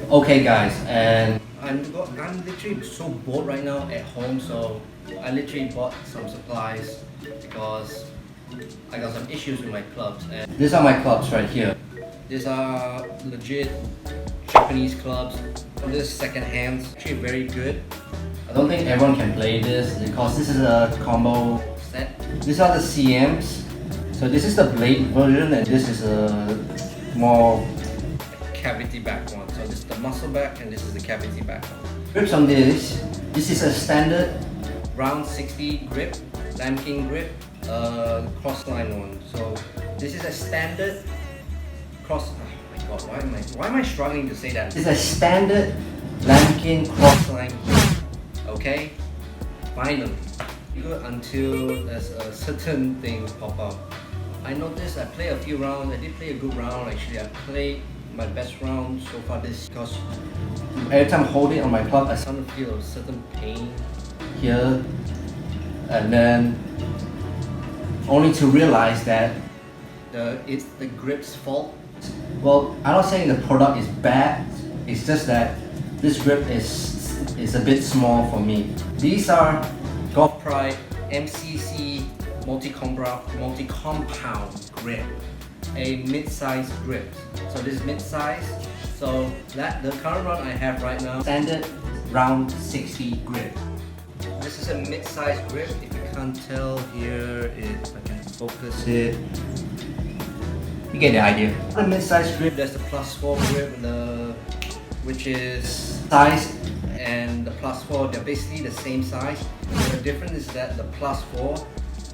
Okay guys, and I'm literally so bored right now at home, so I literally bought some supplies because I got some issues with my clubs. And these are my clubs right here. These are legit Japanese clubs. This is second hand, actually very good. I don't think everyone can play this because this is a combo set. These are the CMs. So this is the blade version and this is a more cavity back one. So this is the muscle back and this is the cavity back one. Grips on this. This is a standard round 60 grip, Lamkin grip, crossline one. So this is a standard cross. Oh my god, why am I struggling to say that? This is a standard Lamkin crossline grip. Okay, finally. Good until there's a certain thing pop up. I noticed I play a few rounds. I did play a good round actually. I played my best round so far this because every time I hold it on my club I start to feel a certain pain here, and then only to realize that it's the grip's fault. Well, I'm not saying the product is bad, it's just that this grip is a bit small for me. These are Golf Pride MCC multi-compound grip, a mid-size grip. So this is mid-size. So the current one I have right now, standard round 60 grip. This is a mid-size grip. If you can't tell here, if I can focus it, you get the idea. The mid-size grip, there's the +4 grip, which is size, and the +4, they're basically the same size. The difference is that the +4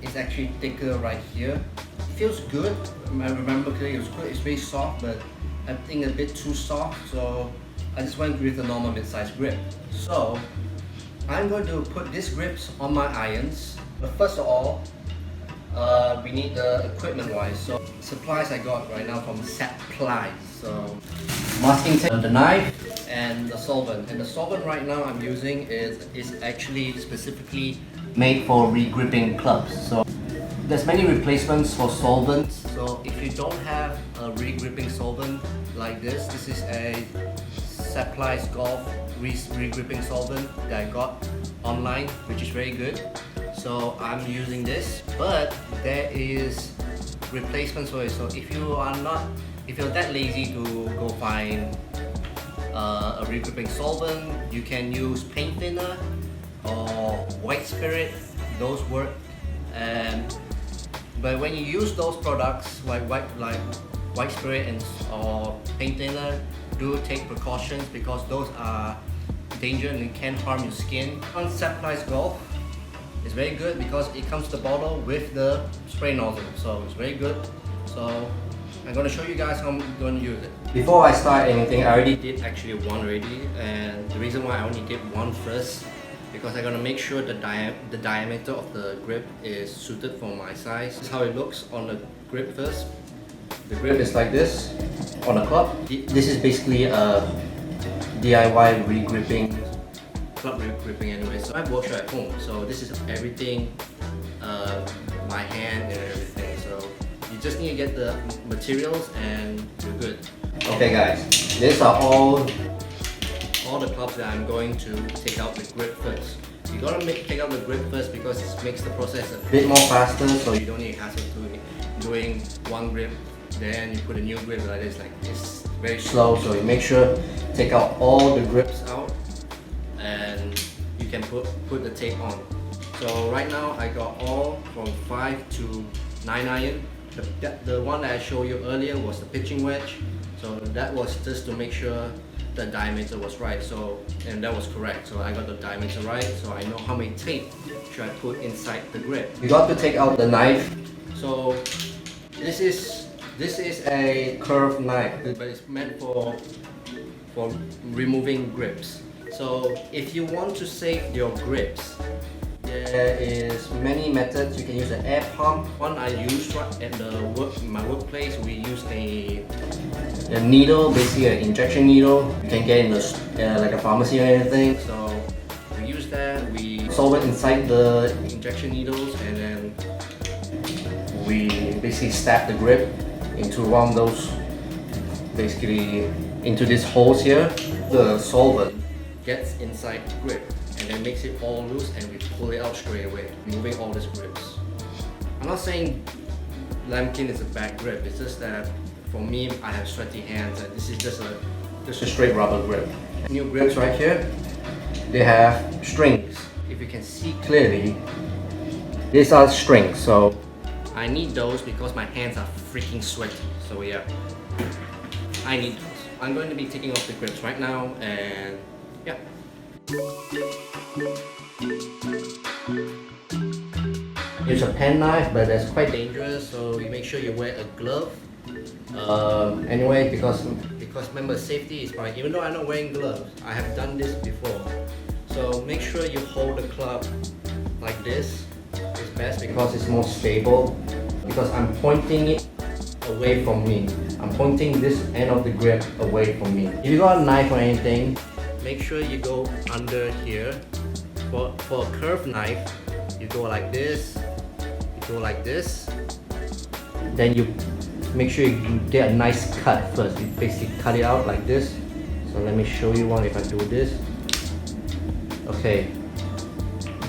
is actually thicker right here. It feels good. I remember clearly it was good. It's very soft, but I think a bit too soft, so I just went with the normal mid-size grip. So I'm going to put these grips on my irons. But first of all, we need the equipment wise. So supplies I got right now from Supplies. So masking tape, the knife, and the solvent. And the solvent right now I'm using is actually specifically made for regripping clubs. So there's many replacements for solvents. So if you don't have a regripping solvent like this is a Supplies Golf regripping solvent that I got online, which is very good. So I'm using this, but there is replacements for it. So if you're that lazy to go find a regripping solvent, you can use paint thinner or white spirit. Those work. But when you use those products like white spirit or paint thinner, do take precautions because those are dangerous and it can harm your skin. On Supplies Golf, it's very good because it comes to the bottle with the spray nozzle, so it's very good. So I'm going to show you guys how I'm going to use it. Before I start anything, I already did actually one already, and the reason why I only did one first because I'm going to make sure the diameter of the grip is suited for my size. This is how it looks on the grip first. The grip is like this on a club. This is basically a DIY regripping, club regripping anyway. So I have workshop at home, so this is everything, my hand and everything. So you just need to get the materials and you're good. Okay guys, these are all the clubs that I'm going to take out the grip first. You gotta take out the grip first because it makes the process a bit more faster, so you don't need hassle to doing one grip, then you put a new grip like this. Like it's very slow, so you make sure take out all the grips out and you can put the tape on. So right now I got all from 5 to 9 iron. The one that I showed you earlier was the pitching wedge, so that was just to make sure the diameter was right, and that was correct. So I got the diameter right, so I know how many tape should I put inside the grip. You got to take out the knife. So this is a curved knife, but it's meant for removing grips. So if you want to save your grips, there is many methods. You can use an air pump. One I use at my workplace, we use a needle, basically an injection needle. You can get in like a pharmacy or anything. So we use that. We solve it inside the injection needles, and then we basically stab the grip into one of those, basically into these holes here. the solvent gets inside the grip and then makes it all loose, and we pull it out straight away, removing all these grips. I'm not saying lambkin is a bad grip, it's just that for me, I have sweaty hands and this is just a straight rubber grip. New grips right here, they have strings. If you can see clearly, these are strings, so I need those because my hands are freaking sweaty. So yeah, I need those. I'm going to be taking off the grips right now, and yeah. It's a pen knife, but it's quite dangerous, so you make sure you wear a glove. Anyway, because remember, safety is fine. Even though I'm not wearing gloves, I have done this before. So make sure you hold the club like this. It's best because it's more stable. Because I'm pointing it away from me. I'm pointing this end of the grip away from me. If you got a knife or anything, make sure you go under here. For a curved knife, you go like this. You go like this. Then you make sure you get a nice cut first. You basically cut it out like this. So let me show you one if I do this. Okay.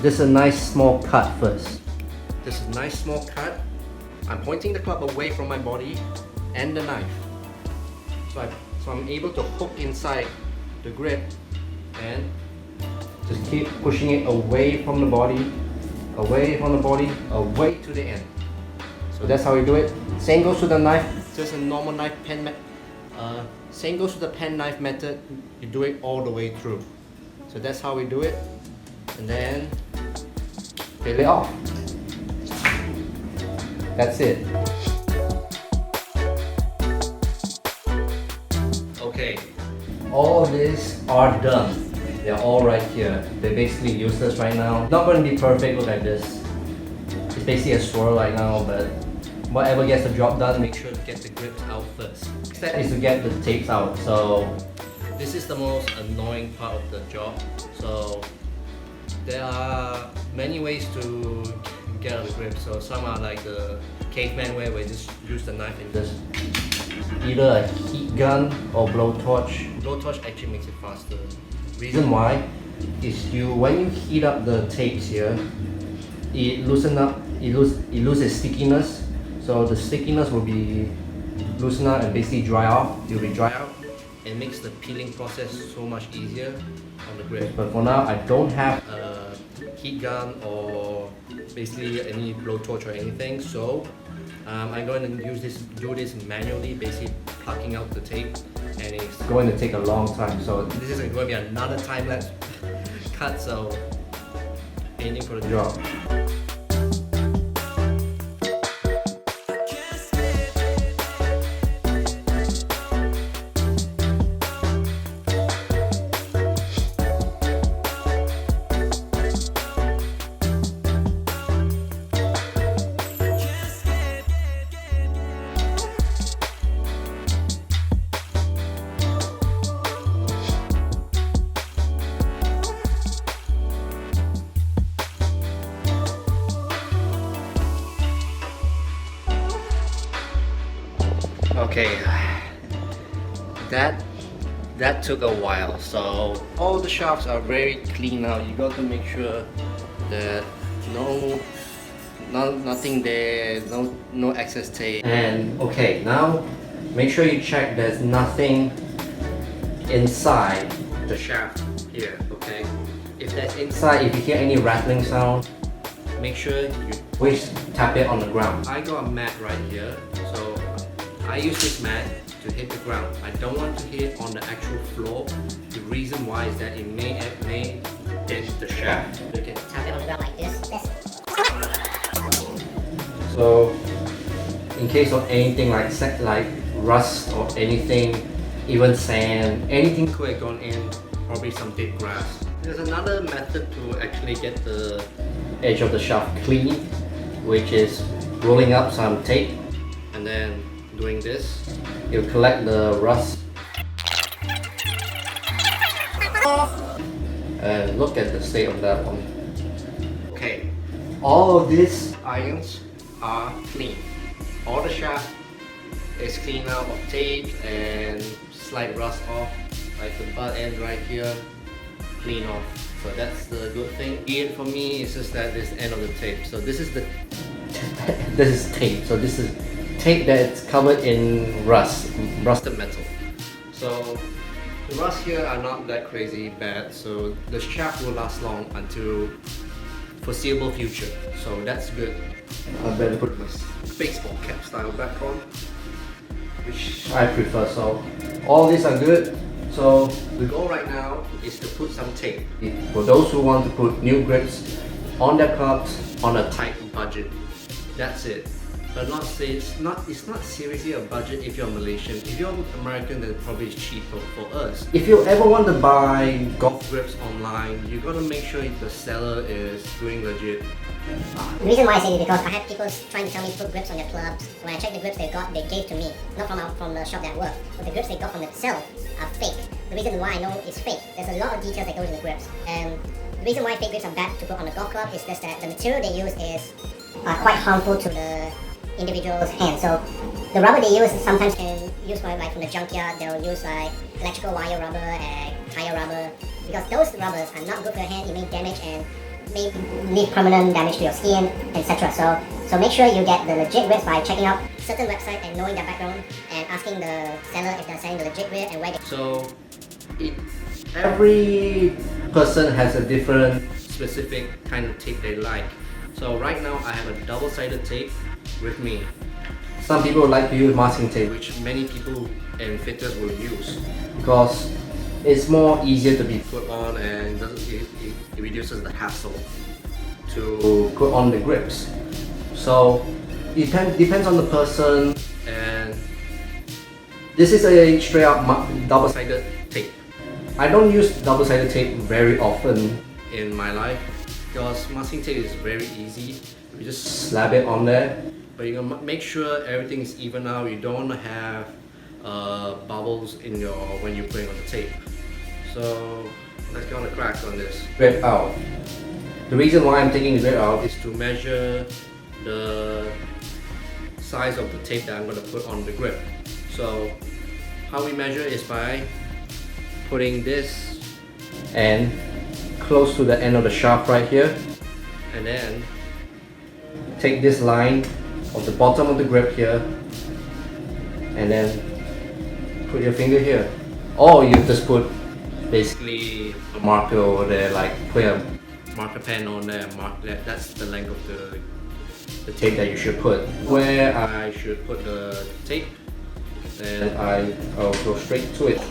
This is a nice small cut first. This is a nice small cut. I'm pointing the club away from my body and the knife. So I'm able to hook inside the grip and just keep pushing it away from the body, away from the body, away to the end. So that's how we do it. Same goes to the knife. Just a normal knife pen. Same goes to the pen knife method. You do it all the way through. So that's how we do it. And then peel it off. That's it. Okay, all of these are done. They're all right here. They're basically useless right now. Not going to be perfect. Look at this. It's basically a swirl right now, but whatever gets the job done, make sure to get the grips out first. Next step is to get the tapes out. So this is the most annoying part of the job. So there are many ways to get out the grip. So some are like the caveman way, where you just use the knife and just either a heat gun or blowtorch. Blowtorch actually makes it faster. Reason why is when you heat up the tapes here, it loosens up, it loses stickiness. So the stickiness will be loosened up and basically dry off. It will be dry out. It makes the peeling process so much easier on the grip. But for now, I don't have a heat gun or basically any blowtorch or anything. So I'm going to do this manually, basically plucking out the tape, and it's going to take a long time. So this is going to be another time-lapse cut. So aiming for the job. Okay, that took a while. So all the shafts are very clean now. You got to make sure that nothing there, no excess tape. And okay, now make sure you check there's nothing inside the shaft here. Okay, if that's inside, if you hear any rattling sound, make sure you always tap it on the ground. I got a mat right here, so I use this mat to hit the ground. I don't want to hit it on the actual floor. The reason why is that it may dent the shaft. You can tap it on the ground like this. So in case of anything like rust or anything, even sand, anything could have gone in, probably some dead grass. There's another method to actually get the edge of the shaft clean, which is rolling up some tape and then doing this. You'll collect the rust. And look at the state of that one. Okay, all of these irons are clean. All the shaft is clean out of tape and slight rust off. like the butt end right here, clean off. So that's the good thing. Here for me is just that this end of the tape. So this is the this is tape. So this is tape that's covered in rusted metal. So the rust here are not that crazy bad. So the shaft will last long until foreseeable future. So that's good. I better put my baseball cap style back on, which I prefer. So all these are good. So the goal right now is to put some tape. For those who want to put new grips on their clubs on a tight budget. That's it. But it's not seriously a budget if you're Malaysian. If you're American, then probably it's cheaper for us. If you ever want to buy golf grips online, you gotta make sure the seller is doing legit. The reason why I say this is because I have people trying to tell me to put grips on their clubs. When I check the grips they gave to me, not from the shop that I work, but the grips they got from themselves are fake. The reason why I know it's fake, there's a lot of details that goes in the grips. And the reason why fake grips are bad to put on a golf club is just that the material they use is quite harmful to the individual's hand. So the rubber they use sometimes can use like from the junkyard. They'll use like electrical wire rubber and tire rubber, because those rubbers are not good for your hand. It may damage and may leave permanent damage to your skin, etc. So make sure you get the legit grips by checking out certain websites and knowing their background and asking the seller if they're selling the legit grip and where they. So every person has a different specific kind of tape they like. So right now I have a double-sided tape with me. Some people like to use masking tape, which many people and fitters will use because it's more easier to be put on and it reduces the hassle to put on the grips. So it depends on the person, and this is a straight up double-sided tape. I don't use double-sided tape very often in my life because masking tape is very easy. You just slap it on there, but you can make sure everything is even out. You don't want to have bubbles in when you're putting on the tape. So let's get on the crack on this. Grip out. The reason why I'm taking the grip out is to measure the size of the tape that I'm going to put on the grip. So how we measure is by putting this end close to the end of the shaft right here, and then take this line of the bottom of the grip here and then put your finger here, or you just put basically a marker over there, like put a marker pen on there, mark that. That's the length of the tape that you should put. Where I should put the tape, then I'll go straight to it.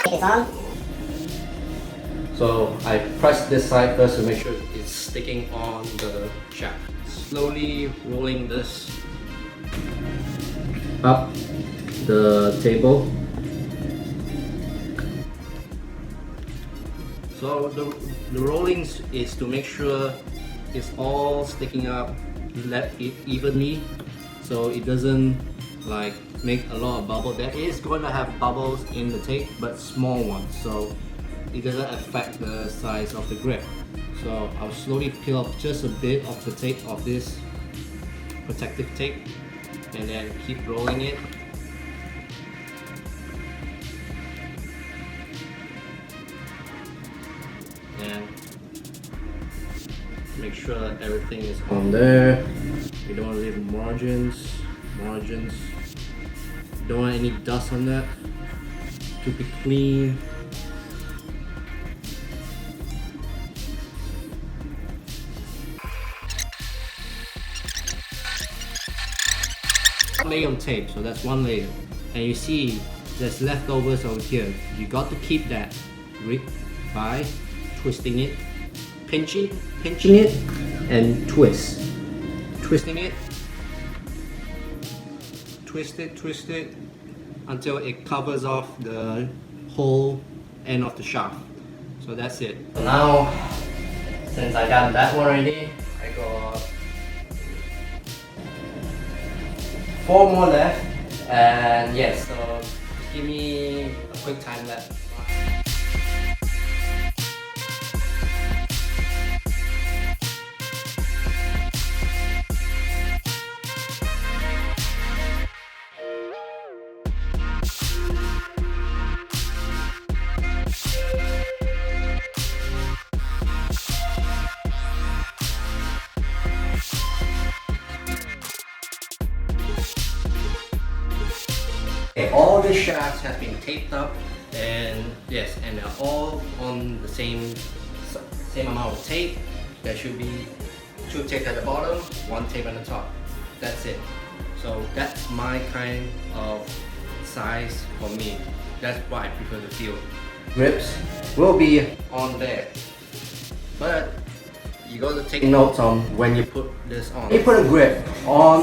It's on. So I press this side first to make sure it's sticking on the shaft. Slowly rolling this up the table. So the rolling is to make sure it's all sticking up evenly, so it doesn't like make a lot of bubbles. There is going to have bubbles in the tape, but small ones, so it doesn't affect the size of the grip. So I'll slowly peel off just a bit of the tape of this protective tape and then keep rolling it. And make sure that everything is on there. We don't want to leave margins. Don't want any dust on that. Keep it clean. Layer of tape, so that's one layer, and you see there's leftovers over here. You got to keep that by twisting it, pinching it, and twisting it, twist it until it covers off the whole end of the shaft. So that's it. So now, since I got that one already, I got 4 more left, and yes, so just give me a quick time lapse. the shafts have been taped up, and yes, and they're all on the same amount of tape. There should be 2 tape at the bottom, 1 tape at the top. That's it. So that's my kind of size for me. That's what I prefer to feel. Grips will be on there, but you got to take notes on when you put this on. When you put a grip on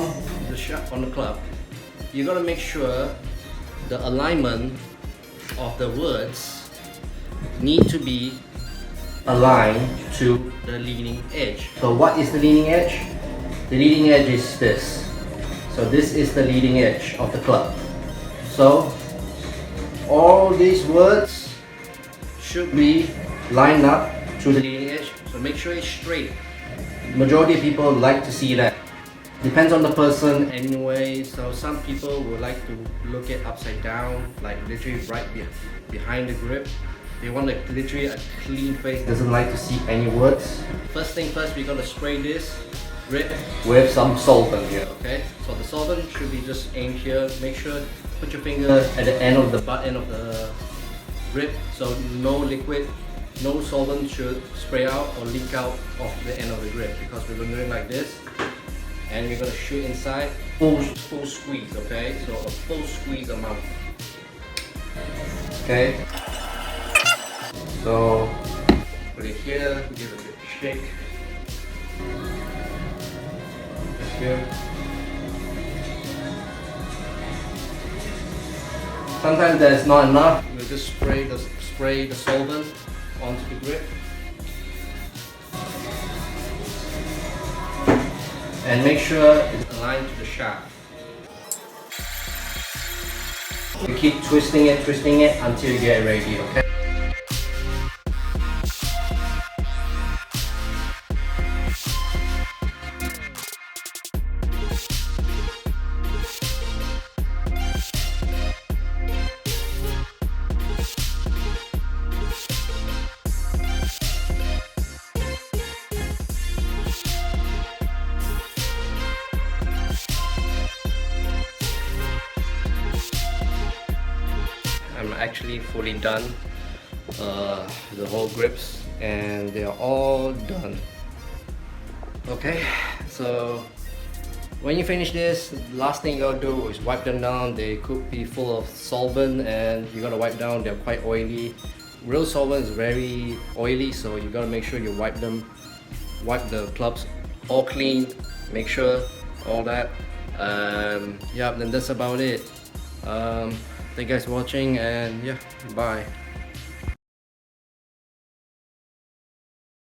the club, you got to make sure the alignment of the words need to be aligned to the leading edge. So what is the leading edge? The leading edge is this. So this is the leading edge of the club. So all these words should be lined up to the leading edge. So make sure it's straight. Majority of people like to see that. Depends on the person anyway. So some people would like to look it upside down, like literally right behind the grip. They want literally a clean face, doesn't like to see any words. First thing first, we're gonna spray this grip with some solvent here, okay? So the solvent should be just aimed here. Make sure, put your finger at the end of the butt end of the grip, so no liquid, no solvent should spray out or leak out of the end of the grip, because we're gonna do it like this. And we're gonna shoot inside, full squeeze, okay? So a full squeeze amount. Okay. So put it here, give it a bit of shake. Here. Sometimes there's not enough. We'll just spray the solvent onto the grip. And make sure it's aligned to the shaft. You keep twisting it until you get it ready, okay? I'm actually fully done the whole grips, and they are all done. Okay, so when you finish this, last thing you gotta do is wipe them down. They could be full of solvent, and you gotta wipe down. They're quite oily. Real solvent is very oily, so you gotta make sure you wipe the clubs all clean, make sure all that. Yeah, then that's about it. Thank you guys for watching, and yeah, bye.